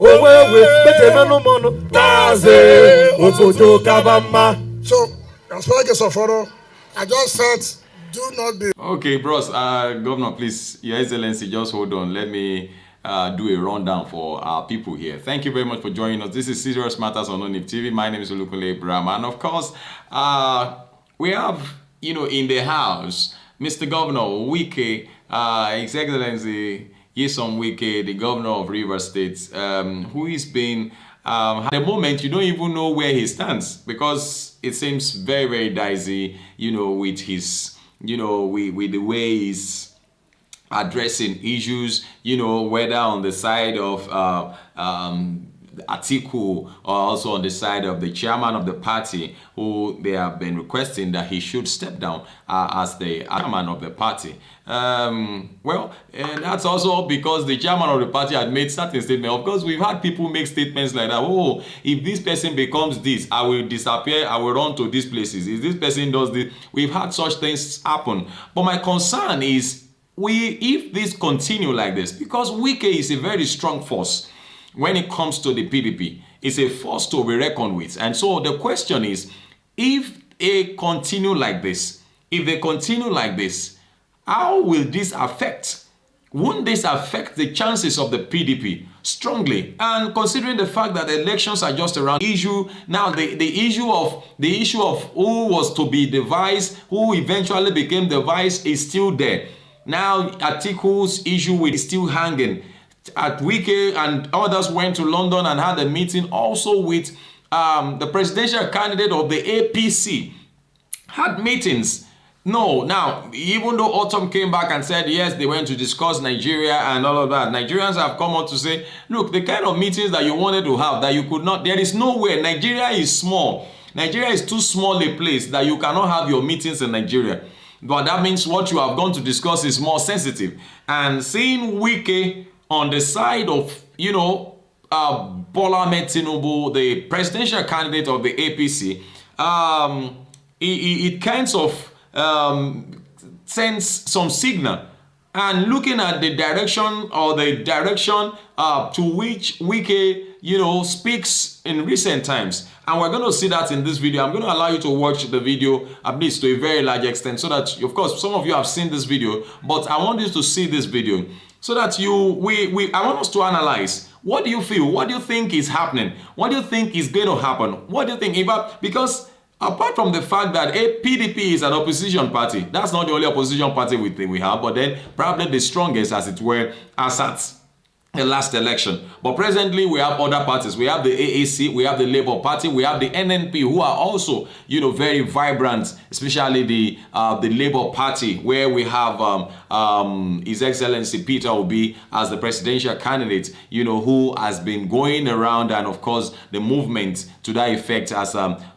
So, as far as I just said, do not be. Okay, bros. Governor, please, Your Excellency, just hold on. Let me do a rundown for our people here. Thank you very much for joining us. This is Serious Matters on ONIF TV. My name is Olukunle Abraham, and of course, we have, in the house, Mr. Governor Wike, His Excellency Nyesom Wike, the Governor of Rivers State, who is being at the moment, you don't even know where he stands because it seems very, very dicey, with his, with the way he's addressing issues, whether on the side of Atiku or also on the side of the chairman of the party, who they have been requesting that he should step down as the chairman of the party. Well, and that's also because the chairman of the party had made certain statements. Of course, we've had people make statements like that. Oh, if this person becomes this, I will disappear, I will run to these places. If this person does this, we've had such things happen. But my concern is, if this continue like this, because Wike is a very strong force when it comes to the PDP, it's a force to be reckoned with. And so the question is, if they continue like this, how will this affect? Won't this affect the chances of the PDP strongly? And considering the fact that the elections are just around issue now, the issue of who was to be the vice, who eventually became the vice, is still there. Now Atiku's issue is still hanging. At Wike and others went to London and had a meeting also with the presidential candidate of the APC. Had meetings. No, now, even though Autumn came back and said, yes, they went to discuss Nigeria and all of that, Nigerians have come out to say, look, the kind of meetings that you wanted to have, that you could not, there is nowhere. Nigeria is small. Nigeria is too small a place that you cannot have your meetings in Nigeria. But that means what you have gone to discuss is more sensitive. And seeing Wike on the side of, Bola Ahmed Tinubu, the presidential candidate of the APC, it kind of sends some signal. And looking at the direction to which Wike, speaks in recent times. And we're going to see that in this video. I'm going to allow you to watch the video, at least to a very large extent, so that, of course, some of you have seen this video, but I want you to see this video so that I want us to analyze. What do you feel? What do you think is happening? What do you think is going to happen? What do you think about, because apart from the fact that PDP is an opposition party, that's not the only opposition party we have, but then probably the strongest, as it were, as at the last election. But presently we have other parties. We have the AAC, we have the Labour Party, we have the NNP, who are also, very vibrant, especially the Labour Party, where we have His Excellency Peter Obi as the presidential candidate, who has been going around, and of course the movement to that effect has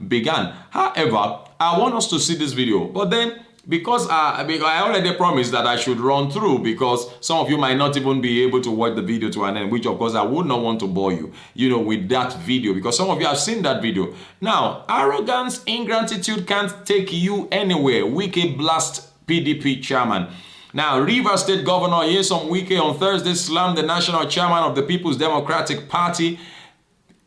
begun. However, I want us to see this video, but then because I already promised that I should run through, because some of you might not even be able to watch the video to an end, which of course I would not want to bore you, with that video, because some of you have seen that video. Now, arrogance, ingratitude can't take you anywhere. Wike blast PDP chairman. Now, Rivers State Governor Nyesom Wike on Thursday slammed the national chairman of the People's Democratic Party,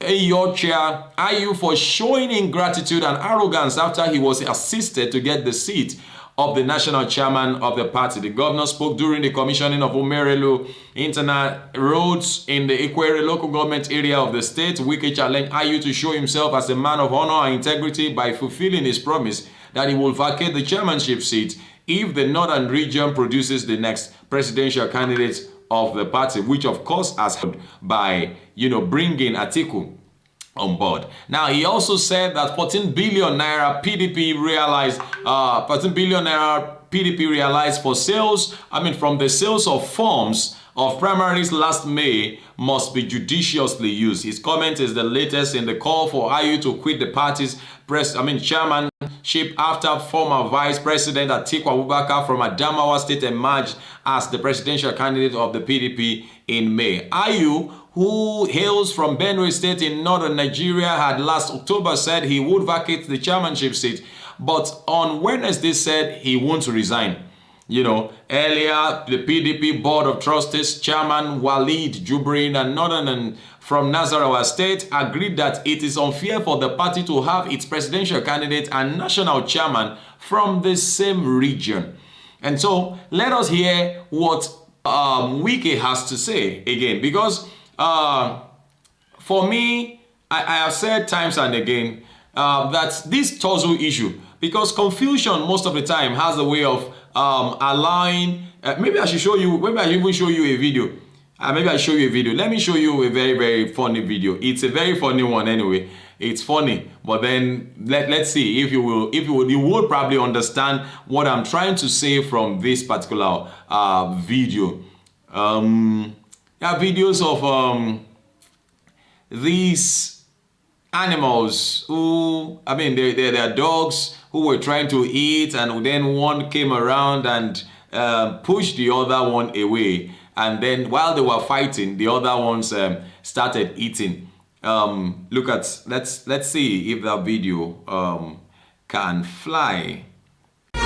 Iyorchia Ayu, for showing ingratitude and arrogance after he was assisted to get the seat of the national chairman of the party. The governor spoke during the commissioning of Umerelu Internal Roads in the Ikwere local government area of the state. Wike challenged Ayu to show himself as a man of honor and integrity by fulfilling his promise that he will vacate the chairmanship seat if the northern region produces the next presidential candidate of the party, which of course has helped by, bringing Atiku on board. Now, he also said that 14 billion naira PDP realized for sales, from the sales of forms of primaries last May must be judiciously used. His comment is the latest in the call for Ayu to quit the party's chairmanship after former Vice President Atiku Abubakar from Adamawa State emerged as the presidential candidate of the PDP in May. Ayu, who hails from Benue State in northern Nigeria, had last October said he would vacate the chairmanship seat, but on Wednesday said he won't resign. Earlier, the PDP Board of Trustees Chairman Walid Jubrin and Northern and from Nasarawa State agreed that it is unfair for the party to have its presidential candidate and national chairman from the same region. And so let us hear what Wike has to say again, because for me, I have said times and again that this Tozo issue, because confusion most of the time has a way of allowing, maybe I should show you, maybe I even show you a video. Maybe I'll show you a video. Let me show you a very, very funny video. It's a very funny one anyway. It's funny, but then let's see if you will probably understand what I'm trying to say from this particular video. Videos of these animals who, I mean, they're dogs who were trying to eat, and then one came around and pushed the other one away. And then while they were fighting, the other ones started eating. Look at, let's see if that video can fly. Now,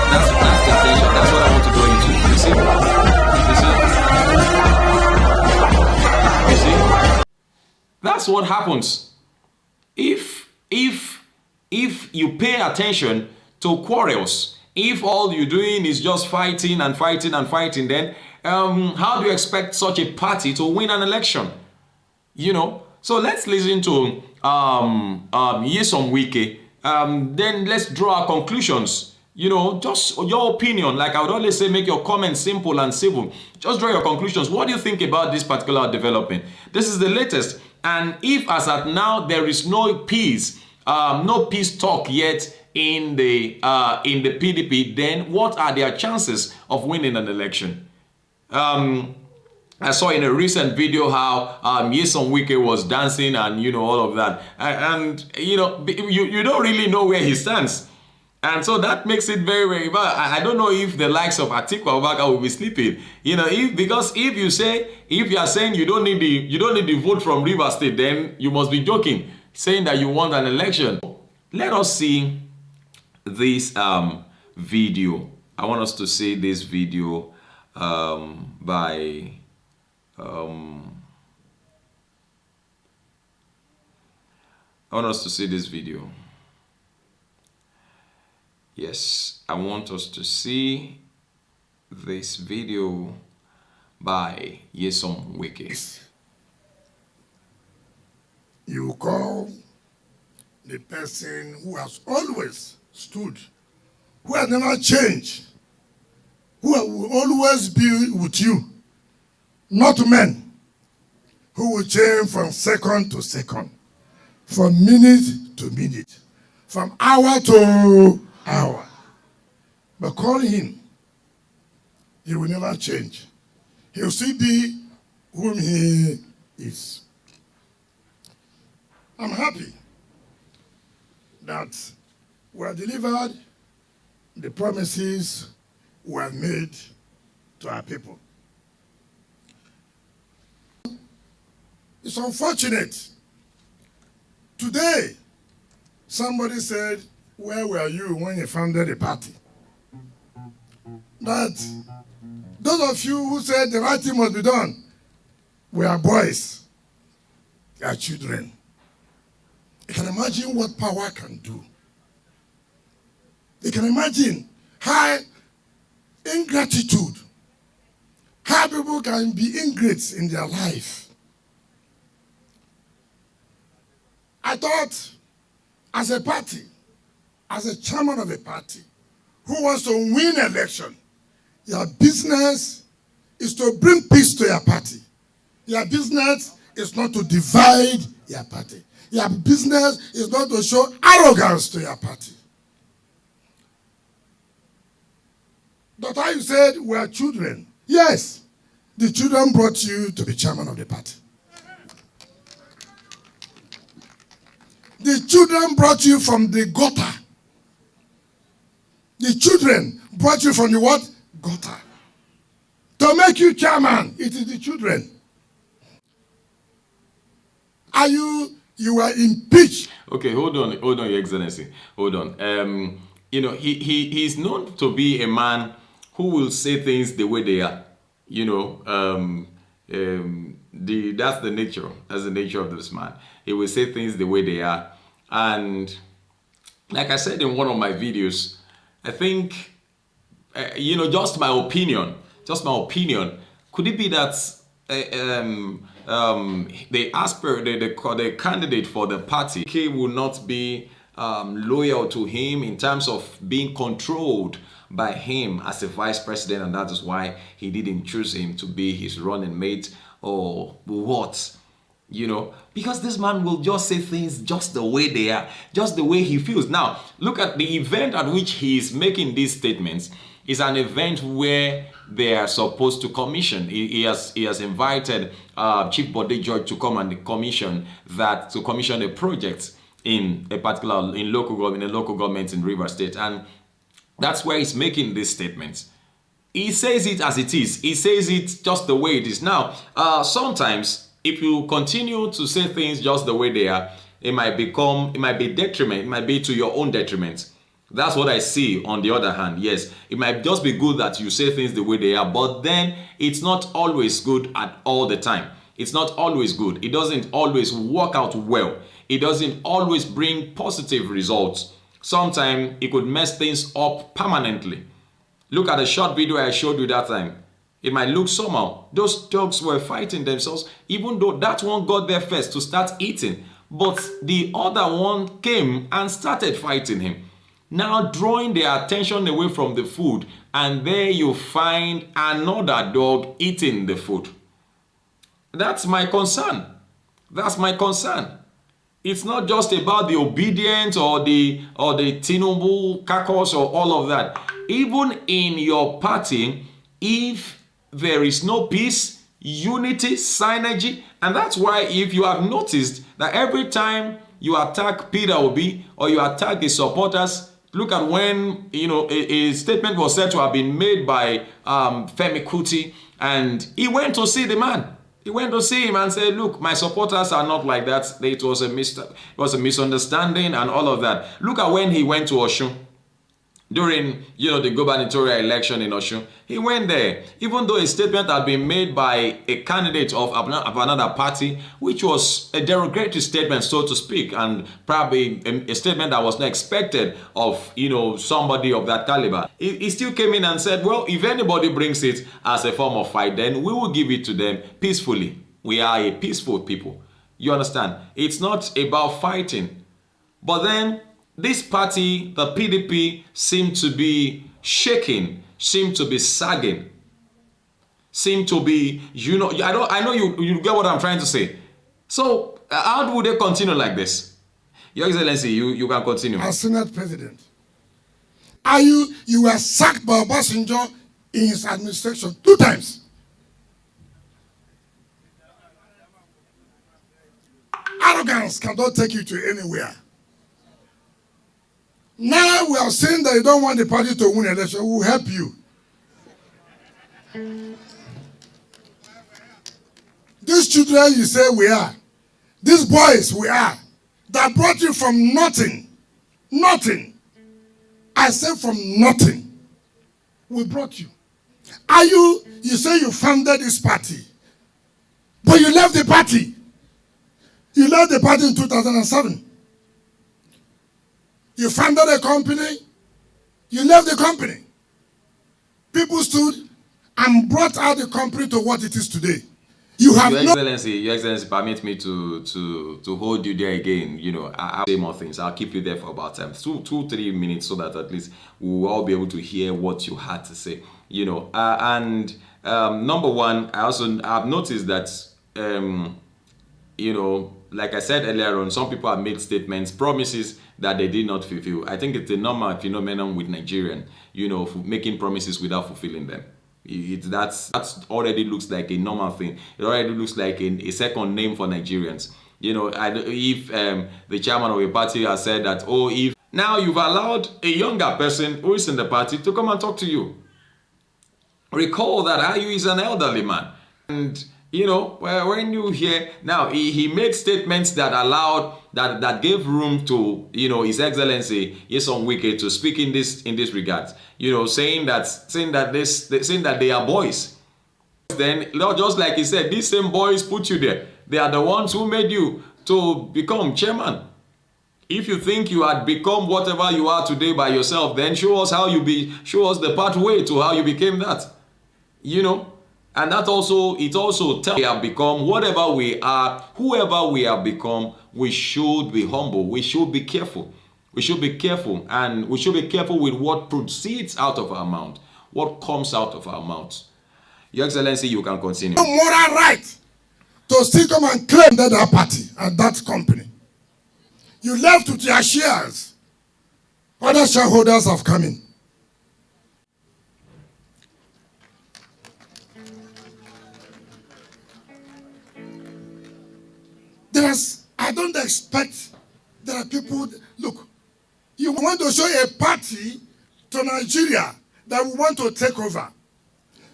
that's the attention. That's what I want to draw you to. You see? You see? You see? That's what happens. If you pay attention to quarrels, if all you're doing is just fighting and fighting and fighting, then how do you expect such a party to win an election? You know, so let's listen to Nyesom Wike. Then let's draw our conclusions. You know, just your opinion. Like I would always say, make your comments simple and civil. Just draw your conclusions. What do you think about this particular development? This is the latest. And if as at now there is no peace talk yet in the PDP, then what are their chances of winning an election? I saw in a recent video how Nyesom Wike was dancing and, you know, all of that. And you know, you don't really know where he stands. And so that makes it very, very bad. I don't know if the likes of Atiku Abubakar will be sleeping. You know, because if you are saying you don't need the vote from Rivers State, then you must be joking, saying that you want an election. Let us see this video. I want us to see this video by I want us to see this video. Yes, I want us to see this video by Nyesom Wike. You call the person who has always stood, who has never changed, who will always be with you, not men who will change from second to second, from minute to minute, from hour to hour. But call him, he will never change. He will still be whom he is. I'm happy that we have delivered the promises we have made to our people. It's unfortunate. Today, somebody said, where were you when you founded the party? That those of you who said the right thing must be done, we are boys, we are children. You can imagine what power can do. You can imagine how ingratitude, how people can be ingrates in their life. I thought, as a party, as a chairman of a party who wants to win an election, your business is to bring peace to your party. Your business is not to divide your party. Your business is not to show arrogance to your party. Dr. Ayu said, we are children. Yes, the children brought you to be chairman of the party. The children brought you from the gutter. The children brought you from the what? Gutter. To make you chairman, it is the children. Ayu You were impeached. Okay, hold on, Your Excellency. Hold on. He's known to be a man who will say things the way they are. That's the nature. That's the nature of this man. He will say things the way they are. And like I said in one of my videos, I think, just my opinion, could it be that the candidate for the party will not be loyal to him in terms of being controlled by him as a vice president, and that is why he didn't choose him to be his running mate, or what? Because this man will just say things just the way they are, just the way he feels. Now, look at the event at which he is making these statements. Is an event where they are supposed to commission. He has invited Chief Bode George to come and commission a project in a local government in Rivers State, and that's where he's making these statements. He says it as it is. He says it just the way it is. Now, sometimes if you continue to say things just the way they are, it might be detriment. It might be to your own detriment. That's what I see. On the other hand, yes, it might just be good that you say things the way they are, but then it's not always good at all the time. It's not always good. It doesn't always work out well. It doesn't always bring positive results. Sometimes it could mess things up permanently. Look at the short video I showed you that time. It might look somehow. Those dogs were fighting themselves, even though that one got there first to start eating. But the other one came and started fighting him, now drawing their attention away from the food. And there you find another dog eating the food. That's my concern. That's my concern. It's not just about the obedience or the Tinubu caucus or all of that. Even in your party, if there is no peace, unity, synergy, and that's why if you have noticed that every time you attack Peter Obi or you attack the supporters, look at when a statement was said to have been made by Femi Kuti, and he went to see the man. He went to see him and said, look, my supporters are not like that. It was a misunderstanding and all of that. Look at when he went to Osun during the gubernatorial election in Osun. He went there, even though a statement had been made by a candidate of another party, which was a derogatory statement, so to speak, and probably a statement that was not expected of somebody of that caliber. He still came in and said, well, if anybody brings it as a form of fight, then we will give it to them peacefully. We are a peaceful people. You understand? It's not about fighting. But then this party, the PDP, seem to be shaking, seem to be sagging, seem to be, I know you get what I'm trying to say. So how do they continue like this? Your Excellency, you can continue. As Senate President, you were sacked by Obasanjo in his administration 2 times. Arrogance cannot take you to anywhere. Now we are saying that you don't want the party to win election. We will help you. These children you say we are, these boys we are, that brought you from nothing. Nothing. I said from nothing. We brought you. You say you founded this party, but you left the party. You left the party in 2007. You founded a company, you left the company. People stood and brought out the company to what it is today. You have Your Excellency, permit me to hold you there again. I'll say more things. I'll keep you there for about 2-3 minutes so that at least we'll all be able to hear what you had to say. Number one, I've noticed that like I said earlier on, some people have made statements, promises that they did not fulfill. I think it's a normal phenomenon with Nigerian, making promises without fulfilling them. That's already looks like a normal thing. It already looks like a second name for Nigerians. If the chairman of a party has said that, if now you've allowed a younger person who is in the party to come and talk to you. Recall that Ayu is an elderly man. And You know, when you hear now, he made statements that allowed that gave room to, you know, His Excellency Nyesom Wike to speak in this regard. You know, saying that they are boys. Then, just like he said, these same boys put you there. They are the ones who made you to become chairman. If you think you had become whatever you are today by yourself, then show us show us the pathway to how you became that. You know, and that also, it also tells we have become whatever we are, whoever we have become. We should be humble. We should be careful. We should be careful, and we should be careful with what proceeds out of our mouth, what comes out of our mouths. Your Excellency, you can continue. No moral right to still come and claim that party and that company. You left with your shares. Other shareholders have come in. I don't expect there are people, look, you want to show a party to Nigeria that we want to take over.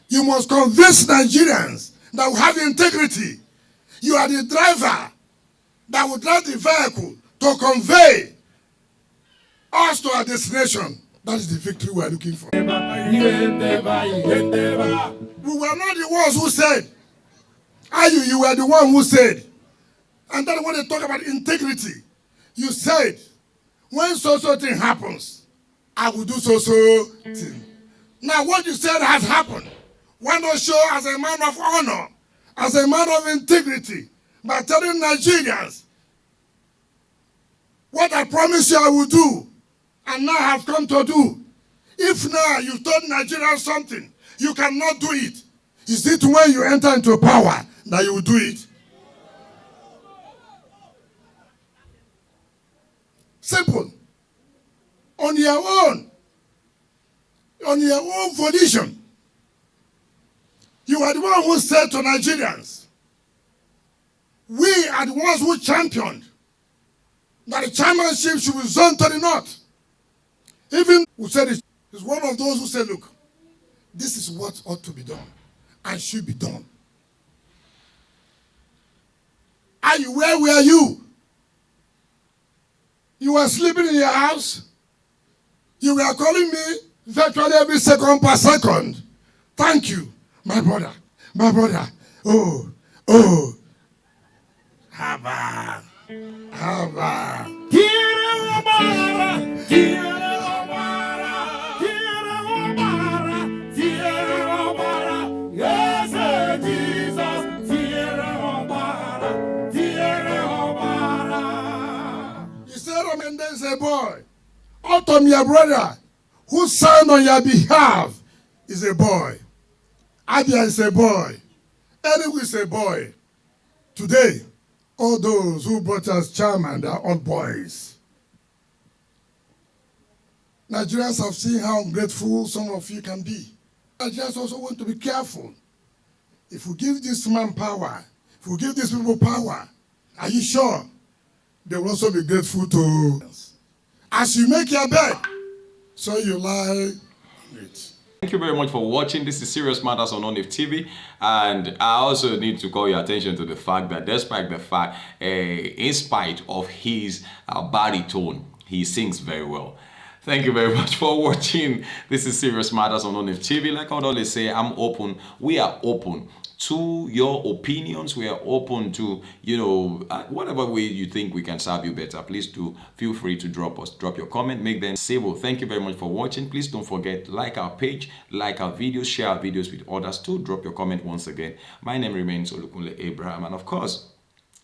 You must convince Nigerians that we have integrity. You are the driver that will drive the vehicle to convey us to our destination. That is the victory we are looking for. We were not the ones who said, Ayu, you were the one who said. And then when they talk about integrity, you said, when so-so thing happens, I will do so-so thing. Now what you said has happened. Why not show as a man of honor, as a man of integrity, by telling Nigerians what I promised you I will do, and now have come to do. If now you told Nigerians something, you cannot do it. Is it when you enter into power that you will do it? Simple. On your own volition. You are the one who said to Nigerians, we are the ones who championed that the chairmanship should be zoned to the north. Even who said it is one of those who said, look, this is what ought to be done and should be done. Where were you? You were sleeping in your house. You were calling me virtually every second per second. Thank you, my brother. My brother. Oh. Haba. There's a boy. Autumn, your brother, who signed on your behalf, is a boy. Abia is a boy. Enugu is a boy. Today, all those who brought us chairman, they are all boys. Nigerians have seen how ungrateful some of you can be. Nigerians also want to be careful. If we give this man power, if we give these people power, are you sure they will also be grateful to us? As you make your bed, so you lie on it. Thank you very much for watching. This is Serious Matters on ONIF TV, and I also need to call your attention to the fact that despite the fact, in spite of his baritone, he sings very well. Thank you very much for watching. This is Serious Matters on ONIF TV. Like I would always say, I'm open. We are open to your opinions. We are open to, whatever way you think we can serve you better. Please do feel free to drop your comment, make them civil. Thank you very much for watching. Please don't forget, like our page, like our videos, share our videos with others too. Drop your comment once again. My name remains Olukunle Abraham, and of course,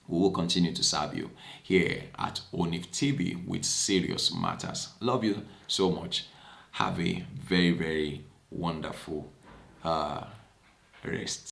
we will continue to serve you here at ONIF TV with Serious Matters. Love you so much. Have a very, very wonderful rest.